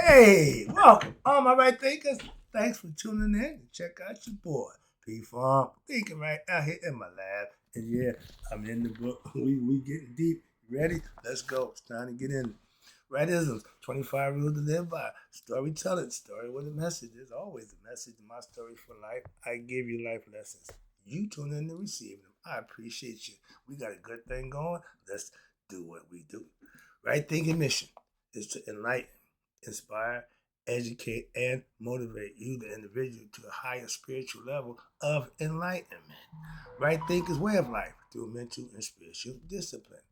Hey, welcome, all my right thinkers. Thanks for tuning in to check out your boy, P Farm, thinking right out here in my lab. And yeah, I'm in the book. We getting deep. You ready? Let's go. It's time to get in. Rightisms, 25 rules to live by. Storytelling, story with a message. There's always a message in my story for life. I give you life lessons. You tune in to receive them. I appreciate you. We got a good thing going. Let's do what we do. Right thinking mission is to enlighten, inspire, educate, and motivate you, the individual, to a higher spiritual level of enlightenment. Right thinkers' way of life through mental and spiritual discipline.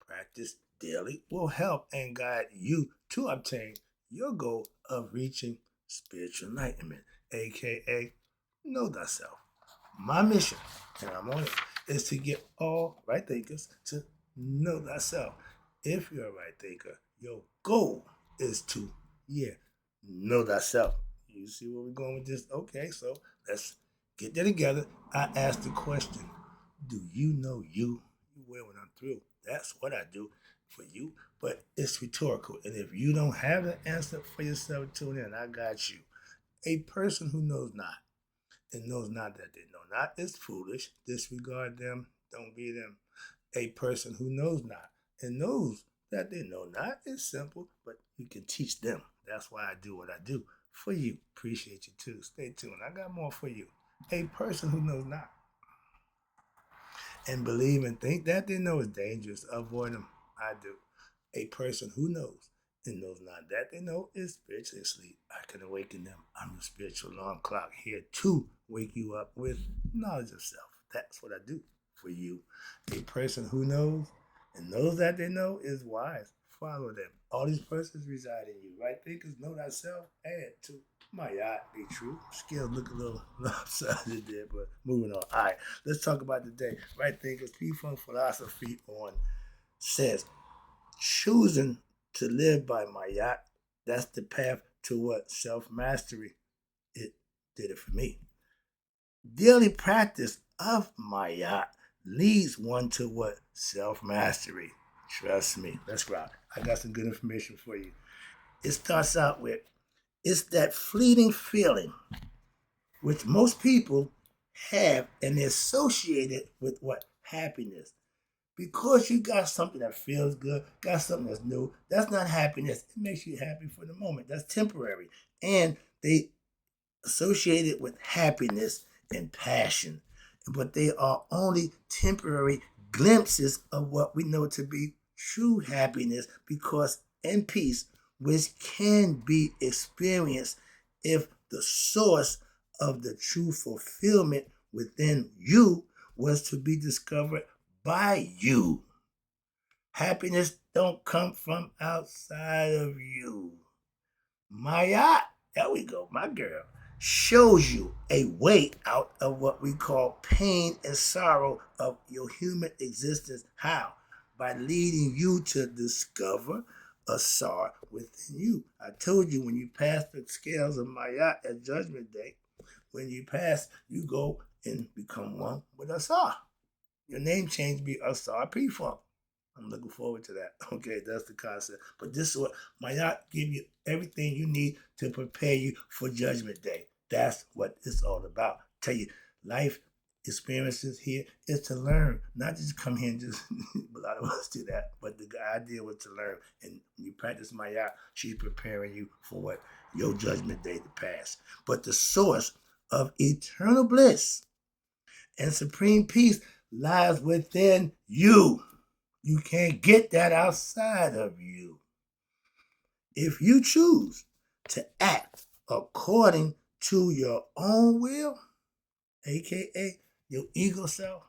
Practice daily will help and guide you to obtain your goal of reaching spiritual enlightenment, aka know thyself. My mission, and I'm on it, is to get all right thinkers to know thyself. If you're a right thinker, your goal is to, yeah, know thyself. You see where we're going with this? Okay, so let's get that together. I asked the question, do you know you? You will when I'm through. That's what I do for you, but it's rhetorical. And if you don't have the answer for yourself, tune in. I got you. A person who knows not and knows not that they know not is foolish. Disregard them, don't be them. A person who knows not and knows that they know not is simple, but you can teach them. That's why I do what I do for you. Appreciate you too. Stay tuned. I got more for you. A person who knows not and believe and think that they know is dangerous. Avoid them. I do. A person who knows and knows not that they know is spiritually asleep. I can awaken them. I'm your spiritual alarm clock here to wake you up with knowledge of self. That's what I do for you. A person who knows and knows that they know is wise. Follow them. All these persons reside in you. Right thinkers know thyself. Add to my yacht be true. Scales look a little lopsided there, but moving on. All right, let's talk about today. Right thinkers, P-Funk philosophy on says choosing to live by my yacht. That's the path to what self mastery. It did it for me. Daily practice of my yacht leads one to what self mastery. Trust me. Let's rock. I got some good information for you. It starts out with it's that fleeting feeling which most people have and they associate it with what? Happiness. Because you got something that feels good, got something that's new, that's not happiness. It makes you happy for the moment. That's temporary. And they associate it with happiness and passion. But they are only temporary glimpses of what we know to be true happiness because and peace, which can be experienced if the source of the true fulfillment within you was to be discovered by you. Happiness don't come from outside of you. Maya, there we go, my girl, shows you a way out of what we call pain and sorrow of your human existence. How? By leading you to discover a sorrow within you. I told you when you pass the scales of Maya at Judgment Day, when you pass, you go and become one with Asar. Your name change be Asar P-Funk. I'm looking forward to that. Okay, that's the concept. But this is what Mayat give you everything you need to prepare you for Judgment Day. That's what it's all about. Tell you, life experiences here is to learn, not just come here and just. A lot of us do that, but the idea was to learn. And when you practice Mayat, she's preparing you for what your Judgment Day to pass. But the source of eternal bliss and supreme peace lies within you. You can't get that outside of you. If you choose to act according to your own will, aka your ego self,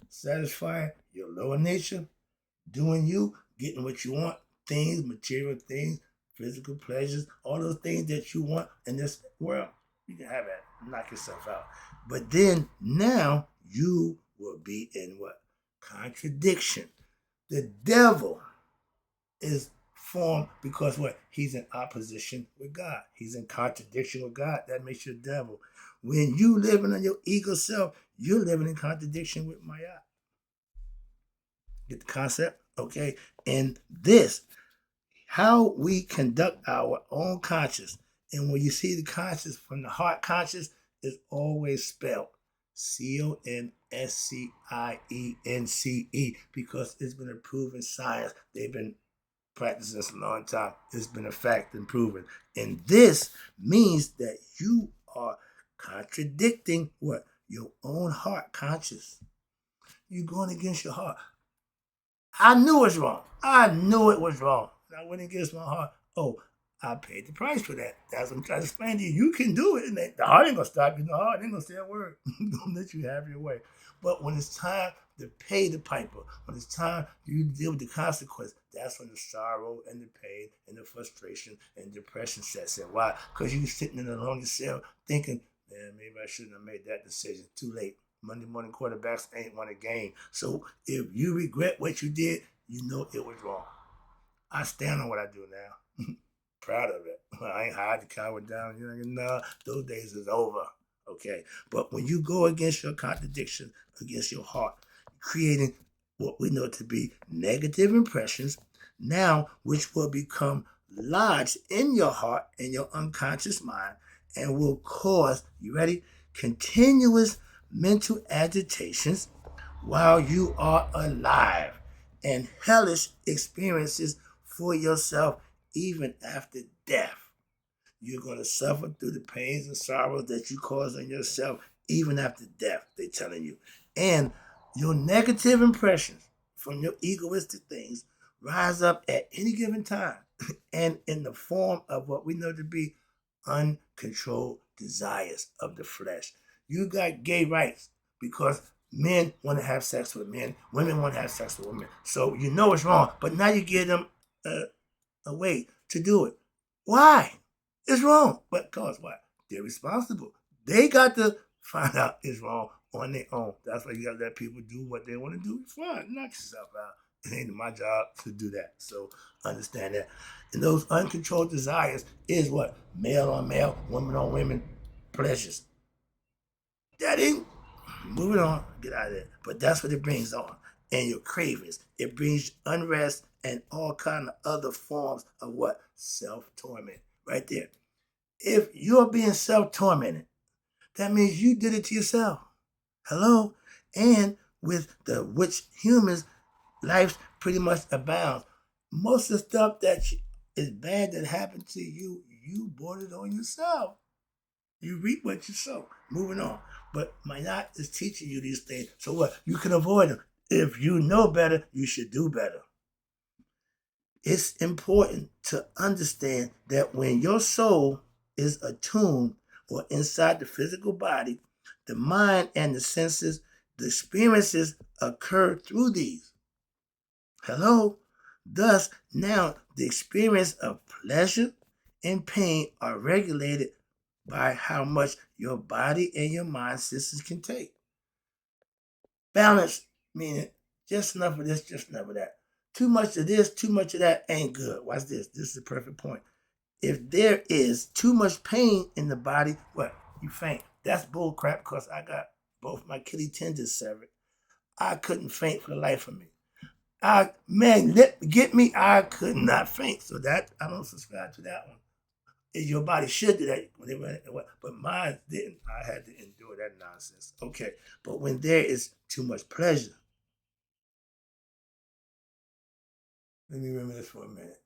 satisfying your lower nature, doing you, getting what you want, things, material things, physical pleasures, all those things that you want in this world, you can have it. Knock yourself out. But then now you will be in what? Contradiction. The devil is formed because what? He's in opposition with God. He's in contradiction with God. That makes you a devil. When you living on your ego self, you're living in contradiction with Maya. Get the concept? Okay. And this, how we conduct our own conscious. And when you see the conscious from the heart conscious, is always spelled Conscience, because it's been a proven science. They've been practicing this a long time. It's been a fact and proven. And this means that you are contradicting what? Your own heart conscious. You're going against your heart. I knew it was wrong. I knew it was wrong. I went against my heart. Oh, I paid the price for that. That's what I'm trying to explain to you. You can do it. And the heart ain't going to stop you. The heart ain't going to say a word. Don't let you have your way. But when it's time to pay the piper, when it's time you deal with the consequence, that's when the sorrow and the pain and the frustration and depression sets in. Why? Because you're sitting in a lonely cell thinking, man, maybe I shouldn't have made that decision. Too late. Monday morning quarterbacks ain't won a game. So if you regret what you did, you know it was wrong. I stand on what I do now. Proud of it. I ain't hide the coward down. You know, no, those days is over. Okay. But when you go against your contradiction, against your heart, creating what we know to be negative impressions, now which will become lodged in your heart and your unconscious mind and will cause, you ready? Continuous mental agitations while you are alive and hellish experiences for yourself even after death. You're going to suffer through the pains and sorrows that you cause on yourself even after death, they're telling you. And your negative impressions from your egoistic things rise up at any given time and in the form of what we know to be uncontrolled desires of the flesh. You got gay rights because men want to have sex with men, women want to have sex with women. So you know it's wrong, but now you give them a way to do it. Why? It's wrong. But cause what? They're responsible. They got to find out it's wrong on their own. That's why you got to let people do what they want to do. Fine, knock yourself out. It ain't my job to do that. So understand that. And those uncontrolled desires is what? Male on male, women on women pleasures. That ain't moving on, get out of there. But that's what it brings on. And your cravings. It brings unrest and all kind of other forms of what? Self-torment. Right there. If you're being self-tormented, that means you did it to yourself. Hello? And with the which humans' lives pretty much abounds. Most of the stuff that is bad that happened to you, you brought it on yourself. You reap what you sow. Moving on. But my Maat is teaching you these things. So what? You can avoid them. If you know better, you should do better. It's important to understand that when your soul is attuned or inside the physical body, the mind and the senses, the experiences occur through these. Hello? Thus, now the experience of pleasure and pain are regulated by how much your body and your mind systems can take. Balance, meaning just enough of this, just enough of that. Too much of this, too much of that ain't good. Watch this. This is the perfect point. If there is too much pain in the body, what? You faint. That's bull crap because I got both my Achilles tendons severed. I couldn't faint for the life of me. Get me, I could not faint. So that, I don't subscribe to that one. Your body should do that when they went, but mine didn't. I had to endure that nonsense. Okay, but when there is too much pleasure, let me remember this for a minute.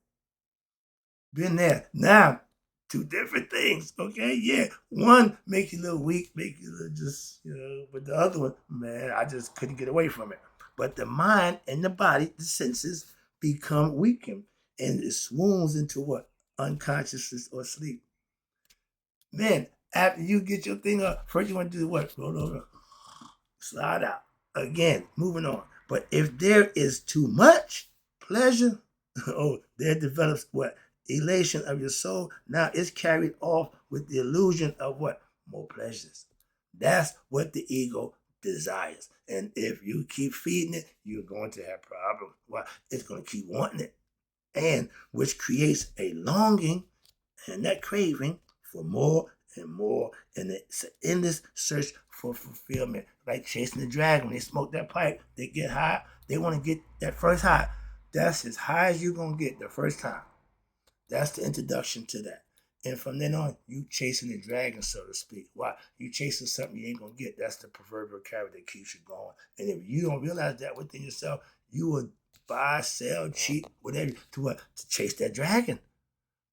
Been there. Now, two different things. Okay, yeah. One make you a little weak, make you a little just, but the other one, man, I just couldn't get away from it. But the mind and the body, the senses, become weakened and it swoons into what? Unconsciousness or sleep. Man, after you get your thing up, first you want to do what? Roll over, slide out. Again, moving on. But if there is too much pleasure, oh, there develops what? Elation of your soul. Now it's carried off with the illusion of what? More pleasures. That's what the ego desires. And if you keep feeding it, you're going to have problems. Why? It's going to keep wanting it. And which creates a longing and that craving for more and more. And it's an endless search for fulfillment. Like chasing the dragon. When they smoke that pipe, they get high. They want to get that first high. That's as high as you're going to get the first time. That's the introduction to that. And from then on, you chasing the dragon, so to speak. Why? You chasing something you ain't gonna get. That's the proverbial carrot that keeps you going. And if you don't realize that within yourself, you will buy, sell, cheat, whatever, to what? To chase that dragon.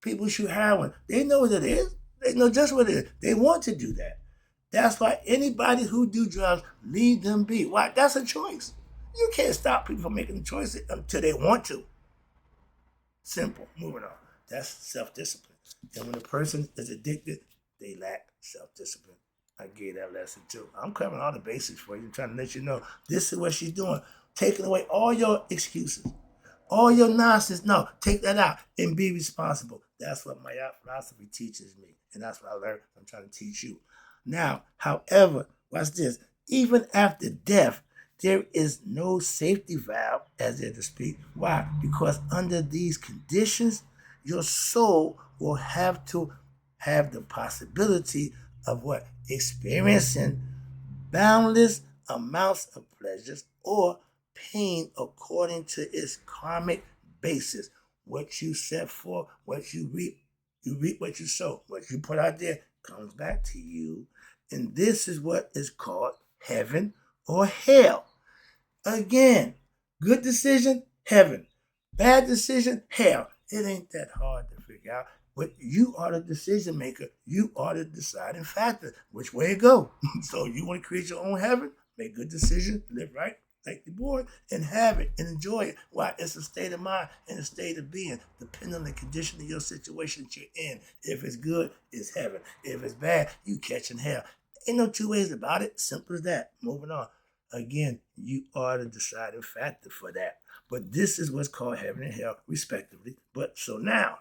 People shoot heroin. They know what it is. They know just what it is. They want to do that. That's why anybody who do drugs, leave them be. Why? That's a choice. You can't stop people from making a choice until they want to. Simple. Moving on. That's self-discipline. And when a person is addicted, they lack self-discipline. I gave that lesson too. I'm covering all the basics for you. I'm trying to let you know this is what she's doing. Taking away all your excuses. All your nonsense, no, take that out and be responsible. That's what my philosophy teaches me. And that's what I learned. I'm trying to teach you. Now, however, watch this. Even after death, there is no safety valve, as there to speak. Why? Because under these conditions, your soul will have to have the possibility of what? Experiencing boundless amounts of pleasures or pain according to its karmic basis. What you set for, what you reap what you sow. What you put out there comes back to you. And this is what is called heaven or hell. Again, good decision, heaven. Bad decision, hell. It ain't that hard to figure out. But you are the decision maker. You are the deciding factor. Which way it go? So you want to create your own heaven? Make good decisions, live right, like the board, and have it and enjoy it. Why? It's a state of mind and a state of being, depending on the condition of your situation that you're in. If it's good, it's heaven. If it's bad, you catching hell. Ain't no two ways about it. Simple as that. Moving on. Again, you are the deciding factor for that. But this is what's called heaven and hell, respectively. But so now,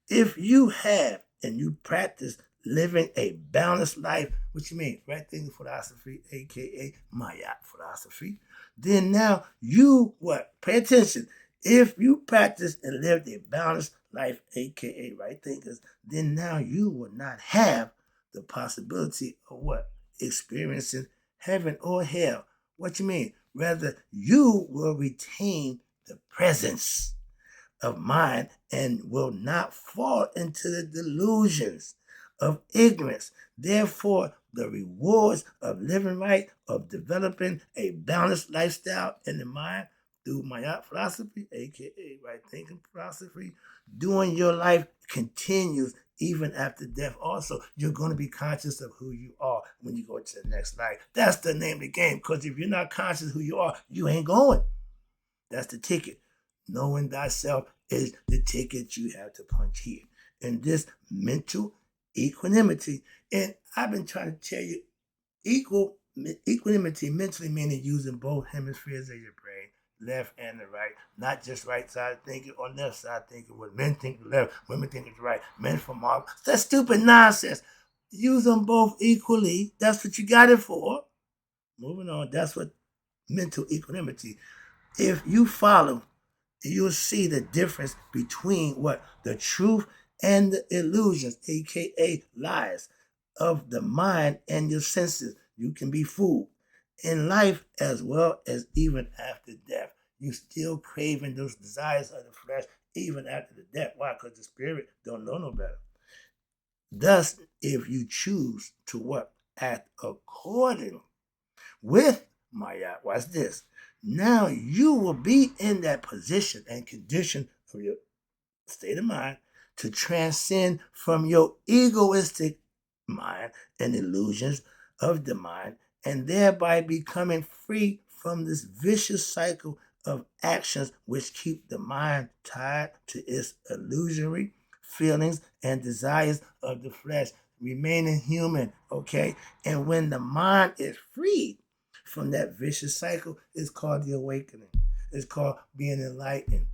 if you have and you practice living a balanced life, what you mean? Right thinking philosophy, aka Maat philosophy, then now you what? Pay attention. If you practice and live a balanced life, aka right thinkers, then now you will not have the possibility of what? Experiencing heaven or hell. What you mean? Rather, you will retain the presence of mind and will not fall into the delusions of ignorance. Therefore, the rewards of living right, of developing a balanced lifestyle in the mind through Maat philosophy, aka right thinking philosophy, doing your life continues even after death. Also, you're going to be conscious of who you are when you go to the next life. That's the name of the game, because if you're not conscious of who you are, you ain't going. That's the ticket. Knowing thyself is the ticket you have to punch here. And this mental equanimity, and I've been trying to tell you, equanimity mentally meaning using both hemispheres of your brain, left and the right, not just right side thinking or left side thinking. When men think the left, women think it's right, men from all. That's stupid nonsense. Use them both equally. That's what you got it for. Moving on, that's what mental equanimity. If you follow, you'll see the difference between what? The truth and the illusions, aka lies, of the mind and your senses. You can be fooled. In life as well as even after death, you still craving those desires of the flesh even after the death. Why? Because the spirit don't know no better. Thus, if you choose to what? Act according with Maat, watch this. Now you will be in that position and condition of your state of mind to transcend from your egoistic mind and illusions of the mind, and thereby becoming free from this vicious cycle of actions which keep the mind tied to its illusory feelings and desires of the flesh, remaining human, okay? And when the mind is freed from that vicious cycle, it's called the awakening. It's called being enlightened.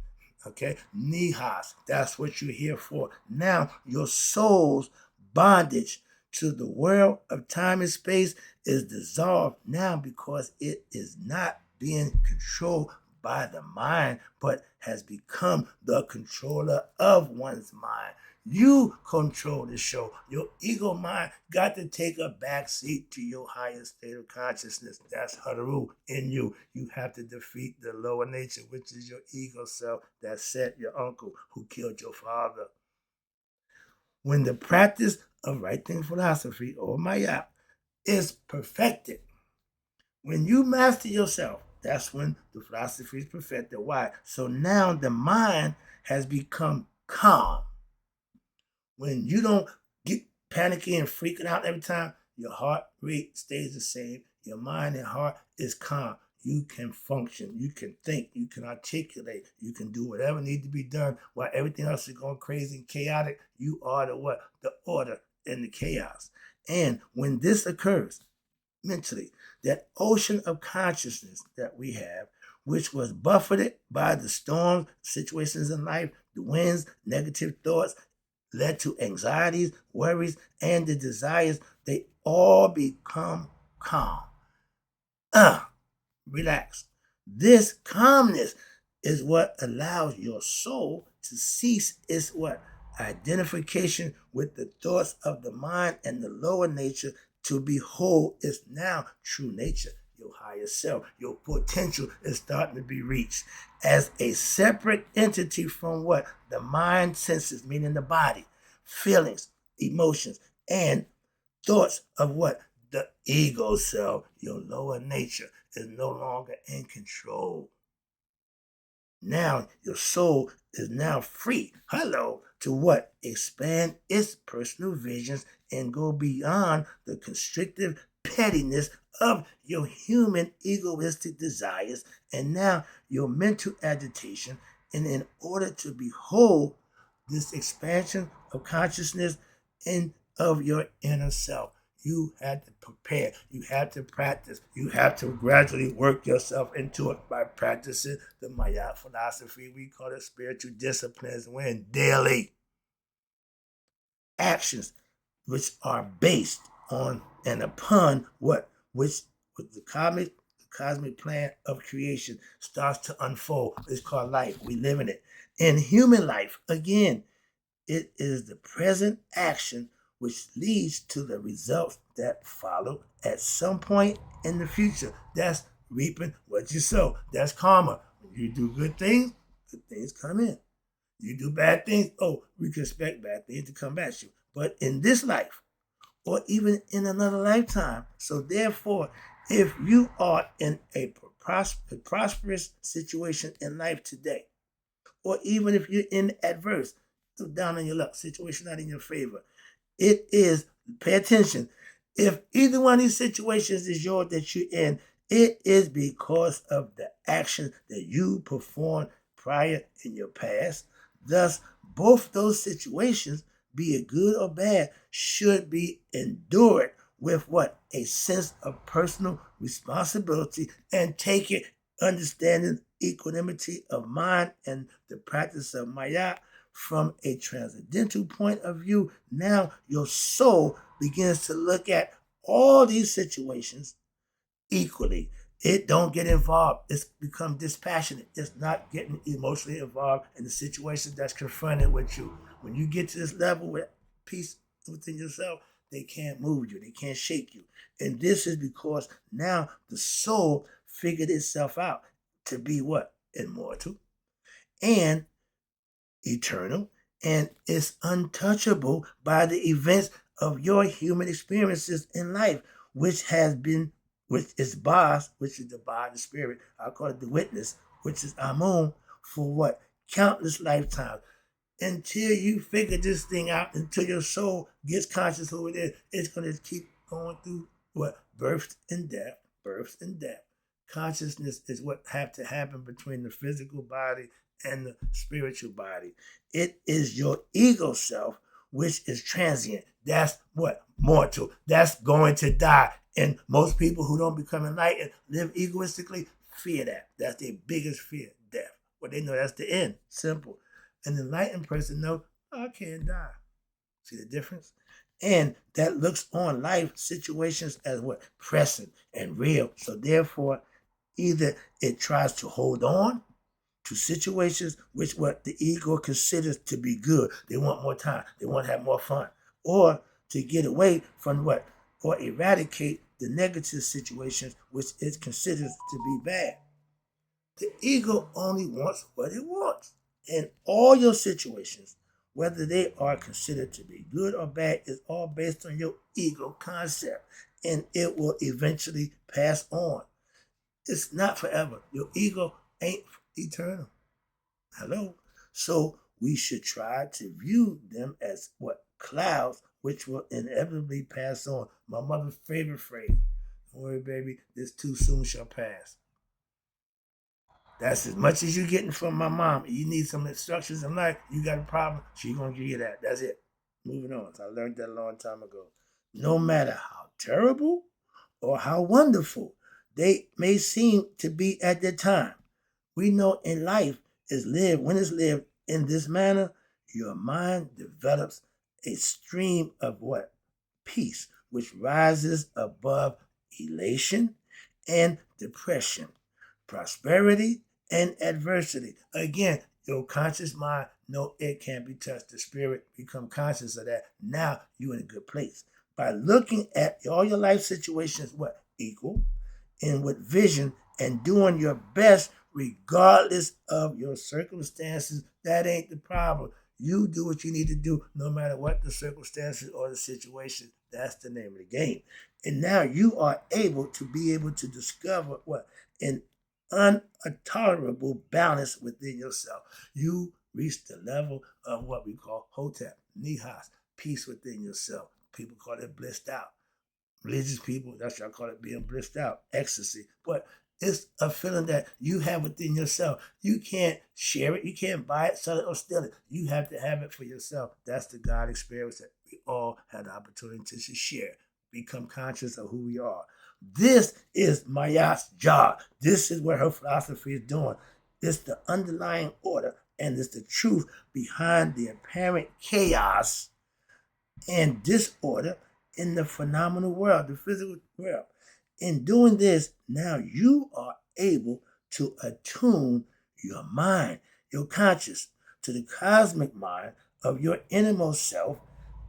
Okay? Nihas. That's what you're here for. Now, your soul's bondage to the world of time and space is dissolved now because it is not being controlled by the mind, but has become the controller of one's mind. You control the show. Your ego mind got to take a back seat to your higher state of consciousness. That's Haru in you. You have to defeat the lower nature, which is your ego self that set your uncle who killed your father. When the practice of right thinking philosophy, or Maat, is perfected, when you master yourself, that's when the philosophy is perfected. Why? So now the mind has become calm. When you don't get panicky and freaking out every time, your heart rate stays the same. Your mind and heart is calm. You can function. You can think. You can articulate. You can do whatever needs to be done while everything else is going crazy and chaotic. You are the what? The order in the chaos. And when this occurs, mentally, that ocean of consciousness that we have, which was buffeted by the storms, situations in life, the winds, negative thoughts, led to anxieties, worries, and the desires, they all become calm. Relax. This calmness is what allows your soul to cease its what? Identification with the thoughts of the mind and the lower nature to behold its now true nature, your higher self. Your potential is starting to be reached as a separate entity from what? The mind senses, meaning the body, feelings, emotions, and thoughts of what? The ego self, your lower nature, is no longer in control. Now your soul is now free, to what? Expand its personal visions and go beyond the constrictive pettiness of your human egoistic desires and now your mental agitation. And in order to behold this expansion of consciousness and of your inner self, you had to prepare. You had to practice. You have to gradually work yourself into it by practicing the Maat philosophy. We call it spiritual disciplines when daily actions which are based on and upon what? Which with the cosmic plan of creation starts to unfold. It's called life. We live in it. In human life, again, it is the present action which leads to the results that follow at some point in the future. That's reaping what you sow. That's karma. When you do good things come in. You do bad things, we can expect bad things to come at you. But in this life, or even in another lifetime, so therefore, if you are in a prosperous situation in life today, or even if you're in adverse, down on your luck, situation not in your favor, it is, pay attention, if either one of these situations is yours that you're in, it is because of the action that you performed prior in your past. Thus, both those situations, be it good or bad, should be endured with what? A sense of personal responsibility and take it understanding equanimity of mind and the practice of Maat from a transcendental point of view. Now your soul begins to look at all these situations equally. It don't get involved. It's become dispassionate. It's not getting emotionally involved in the situation that's confronted with you. When you get to this level with peace within yourself, they can't move you. They can't shake you. And this is because now the soul figured itself out to be what? Immortal and eternal, and is untouchable by the events of your human experiences in life, which is Bas, which is the body, the spirit. I call it the witness, which is Amun, for what? Countless lifetimes. Until you figure this thing out, until your soul gets conscious who it is, it's going to keep going through what? Birth and death, birth and death. Consciousness is what have to happen between the physical body and the spiritual body. It is your ego self, which is transient. That's what? Mortal. That's going to die. And most people who don't become enlightened live egoistically, fear that. That's their biggest fear, death. But they know that's the end. Simple. An enlightened person knows, I can't die. See the difference? And that looks on life situations as what? Present and real. So therefore, either it tries to hold on to situations which what the ego considers to be good. They want more time. They want to have more fun. Or to get away from what? Or eradicate the negative situations which it considers to be bad. The ego only wants what it wants. In all your situations, whether they are considered to be good or bad, is all based on your ego concept. And it will eventually pass on. It's not forever. Your ego ain't eternal. Hello? So we should try to view them as what? Clouds, which will inevitably pass on. My mother's favorite phrase. Don't worry, baby, this too soon shall pass. That's as much as you're getting from my mom. You need some instructions in life, you got a problem, she's going to give you that. That's it. Moving on. I learned that a long time ago. No matter how terrible or how wonderful they may seem to be at the time, we know in life is lived, when it's lived in this manner, your mind develops a stream of what? Peace, which rises above elation and depression, prosperity and adversity. Again, your conscious mind, no, it can't be touched. The spirit become conscious of that. Now you're in a good place. By looking at all your life situations, what? Equal, and with vision and doing your best regardless of your circumstances. That ain't the problem. You do what you need to do no matter what the circumstances or the situation. That's the name of the game. And now you are able to discover what? An untolerable balance within yourself. You reach the level of what we call hotep, nihas, peace within yourself. People call it blissed out. Religious people, that's what I call it, being blissed out, ecstasy. But it's a feeling that you have within yourself. You can't share it. You can't buy it, sell it, or steal it. You have to have it for yourself. That's the God experience that we all had the opportunity to share. Become conscious of who we are. This is Maat's job. This is what her philosophy is doing. It's the underlying order, and it's the truth behind the apparent chaos and disorder in the phenomenal world, the physical world. In doing this, now you are able to attune your mind, your conscious, to the cosmic mind of your innermost self,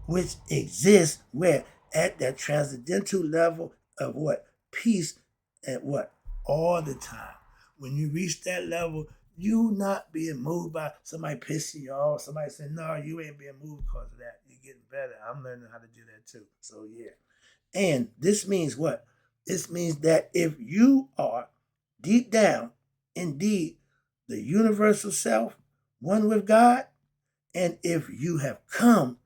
which exists where? At that transcendental level of what? Peace at what? All the time. When you reach that level, you not being moved by somebody pissing you off, somebody saying, no, you ain't being moved because of that. You're getting better. I'm learning how to do that too. So yeah. And this means what? This means that if you are deep down, indeed, the universal self, one with God, and if you have come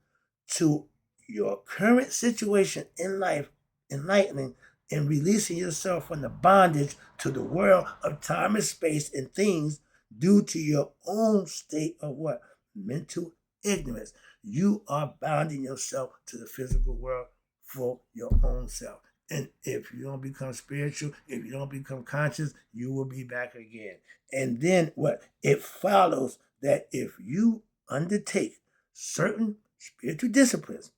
to your current situation in life, enlightening and releasing yourself from the bondage to the world of time and space and things due to your own state of what? Mental ignorance. You are bounding yourself to the physical world for your own self. And if you don't become spiritual, if you don't become conscious, you will be back again. And then what? It follows that if you undertake certain spiritual disciplines,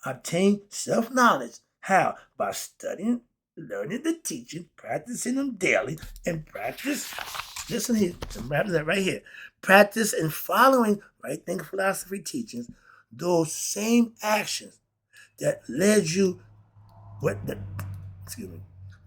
obtain self-knowledge. How? By studying, learning the teaching, practicing them daily, and practice. Listen here, I'm wrapping that right here. Practice and following right thinking philosophy teachings, those same actions that led you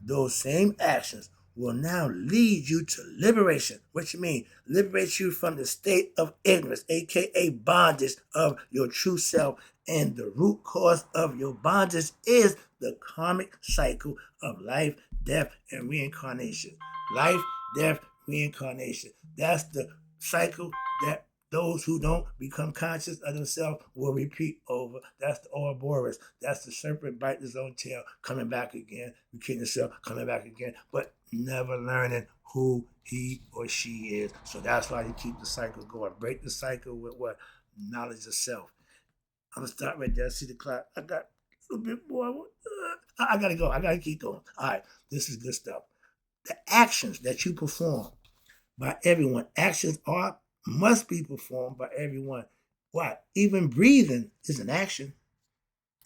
those same actions will now lead you to liberation. What you mean? Liberate you from the state of ignorance, aka bondage of your true self. And the root cause of your bondage is the karmic cycle of life, death, and reincarnation. Life, death, reincarnation. That's the cycle that those who don't become conscious of themselves will repeat over. That's the Ouroboros. That's the serpent biting his own tail, coming back again, repeating himself, coming back again, but never learning who he or she is. So that's why you keep the cycle going. Break the cycle with what? Knowledge of self. I'm going to stop right there. See the clock. I got a little bit more. I got to go. I got to keep going. All right. This is good stuff. The actions that you perform by everyone, must be performed by everyone. What? Even breathing is an action.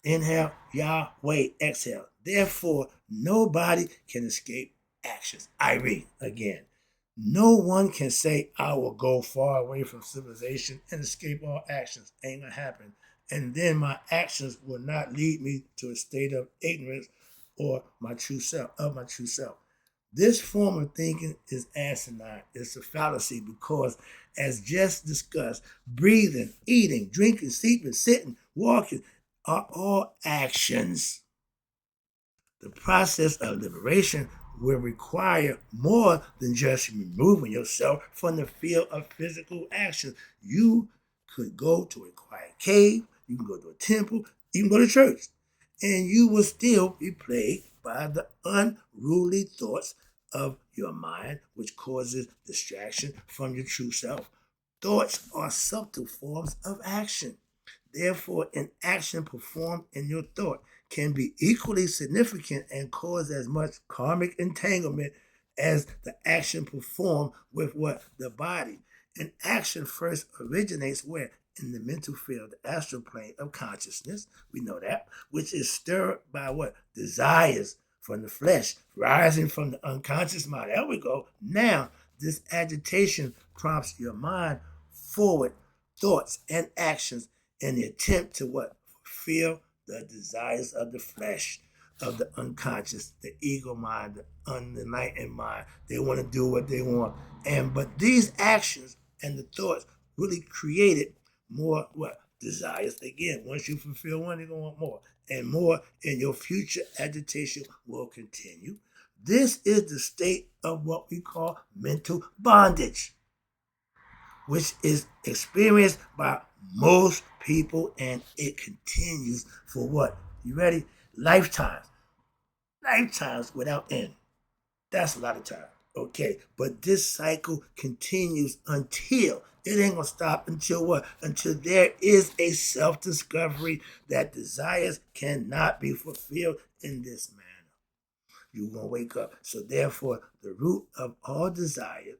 Inhale, Yahweh, exhale. Therefore, nobody can escape actions. I read again. No one can say, I will go far away from civilization and escape all actions. Ain't gonna happen. And then my actions will not lead me to a state of ignorance or my true self. This form of thinking is asinine. It's a fallacy because, as just discussed, breathing, eating, drinking, sleeping, sitting, walking are all actions. The process of liberation will require more than just removing yourself from the field of physical action. You could go to a quiet cave, you can go to a temple, you can go to church, and you will still be plagued by the unruly thoughts of your mind, which causes distraction from your true self. Thoughts are subtle forms of action. Therefore, an action performed in your thought can be equally significant and cause as much karmic entanglement as the action performed with what? The body. An action first originates where? In the mental field, the astral plane of consciousness, we know that, which is stirred by what? Desires from the flesh, rising from the unconscious mind. There we go. Now, this agitation prompts your mind forward thoughts and actions in the attempt to what? Fulfill the desires of the flesh, of the unconscious, the ego mind, the unenlightened mind. They want to do what they want. But these actions and the thoughts really created more what? Desires. Again, once you fulfill one, you're gonna want more. And more, and your future agitation will continue. This is the state of what we call mental bondage, which is experienced by most people, and it continues for what? You ready? Lifetimes. Lifetimes without end. That's a lot of time. Okay, but this cycle continues until it ain't gonna stop until what? Until there is a self-discovery that desires cannot be fulfilled in this manner. You're gonna wake up. So therefore, the root of all desire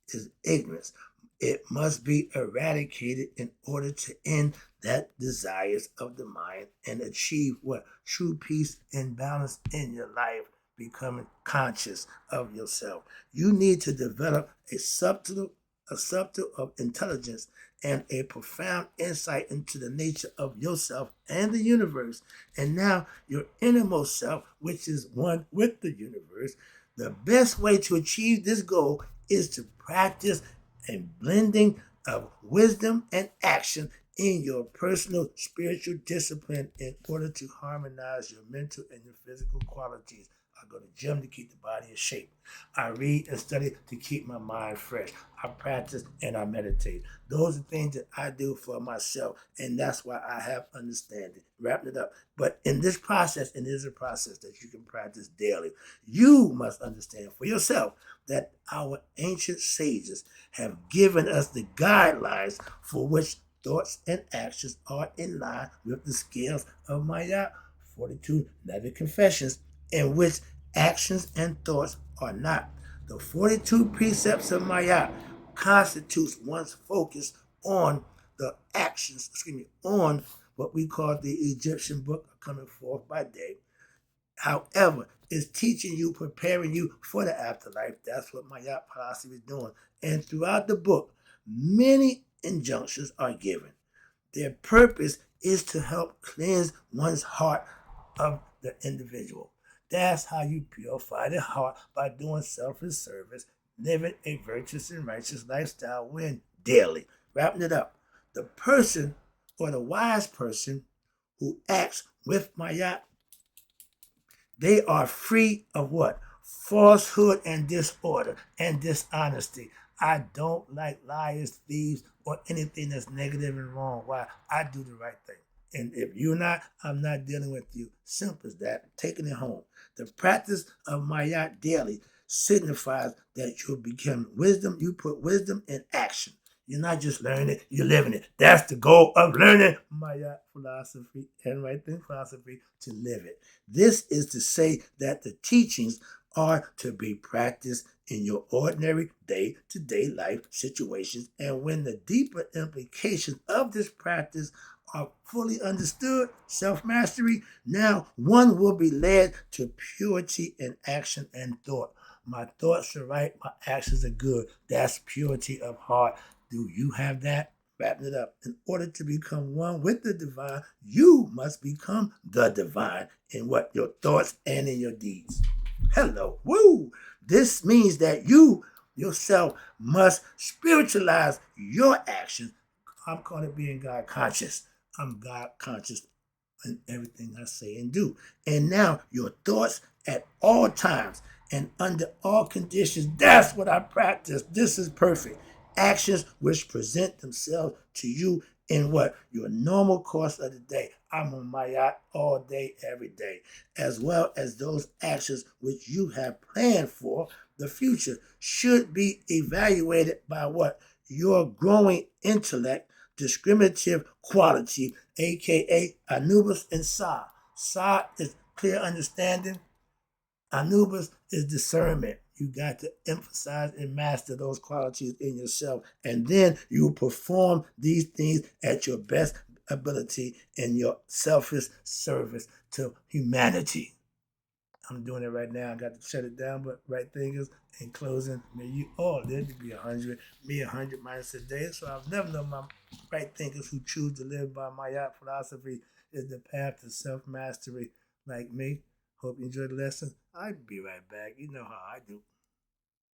is ignorance. It must be eradicated in order to end that desires of the mind and achieve what? True peace and balance in your life, becoming conscious of yourself. You need to develop a subtle of intelligence and a profound insight into the nature of yourself and the universe. And now your innermost self, which is one with the universe. The best way to achieve this goal is to practice a blending of wisdom and action in your personal spiritual discipline in order to harmonize your mental and your physical qualities. I go to the gym to keep the body in shape. I read and study to keep my mind fresh. I practice and I meditate. Those are things that I do for myself, and that's why I have understanding. Wrapping it up. But in this process, and it is a process that you can practice daily, you must understand for yourself that our ancient sages have given us the guidelines for which thoughts and actions are in line with the scales of Maat, 42 Negative Confessions, in which actions and thoughts are not. The 42 precepts of Maat constitutes one's focus on the actions, on what we call the Egyptian book coming forth by day. However, it's teaching you, preparing you for the afterlife. That's what Maat philosophy is doing. And throughout the book, many injunctions are given. Their purpose is to help cleanse one's heart of the individual. That's how you purify the heart, by doing selfless service, living a virtuous and righteous lifestyle when daily. Wrapping it up. The person or the wise person who acts with Maat, they are free of what? Falsehood and disorder and dishonesty. I don't like liars, thieves, or anything that's negative and wrong. Why? I do the right thing. And if you're not, I'm not dealing with you. Simple as that. Taking it home. The practice of Maat daily signifies that you become wisdom. You put wisdom in action. You're not just learning it, you're living it. That's the goal of learning Maat philosophy and right thing philosophy, to live it. This is to say that the teachings are to be practiced in your ordinary day-to-day life situations. And when the deeper implications of this practice are fully understood, self-mastery, now one will be led to purity in action and thought. My thoughts are right, my actions are good. That's purity of heart. Do you have that? Wrapping it up. In order to become one with the divine, you must become the divine in what your thoughts and in your deeds. Hello. Woo! This means that you yourself must spiritualize your actions. I'm calling it being God conscious. I'm God conscious in everything I say and do. And now your thoughts at all times and under all conditions. That's what I practice. This is perfect. Actions which present themselves to you in what? Your normal course of the day. I'm on my yacht all day, every day, as well as those actions which you have planned for the future should be evaluated by what? Your growing intellect, discriminative quality, aka Anubis and Sa. Sa is clear understanding. Anubis is discernment. You got to emphasize and master those qualities in yourself. And then you perform these things at your best ability in your selfish service to humanity. I'm doing it right now. I got to shut it down, but right thing is, in closing, may you all live to be 100, me 100 minus a day. So I've never known my right thinkers who choose to live by my yacht philosophy is the path to self-mastery like me. Hope you enjoyed the lesson. I'll be right back. You know how I do.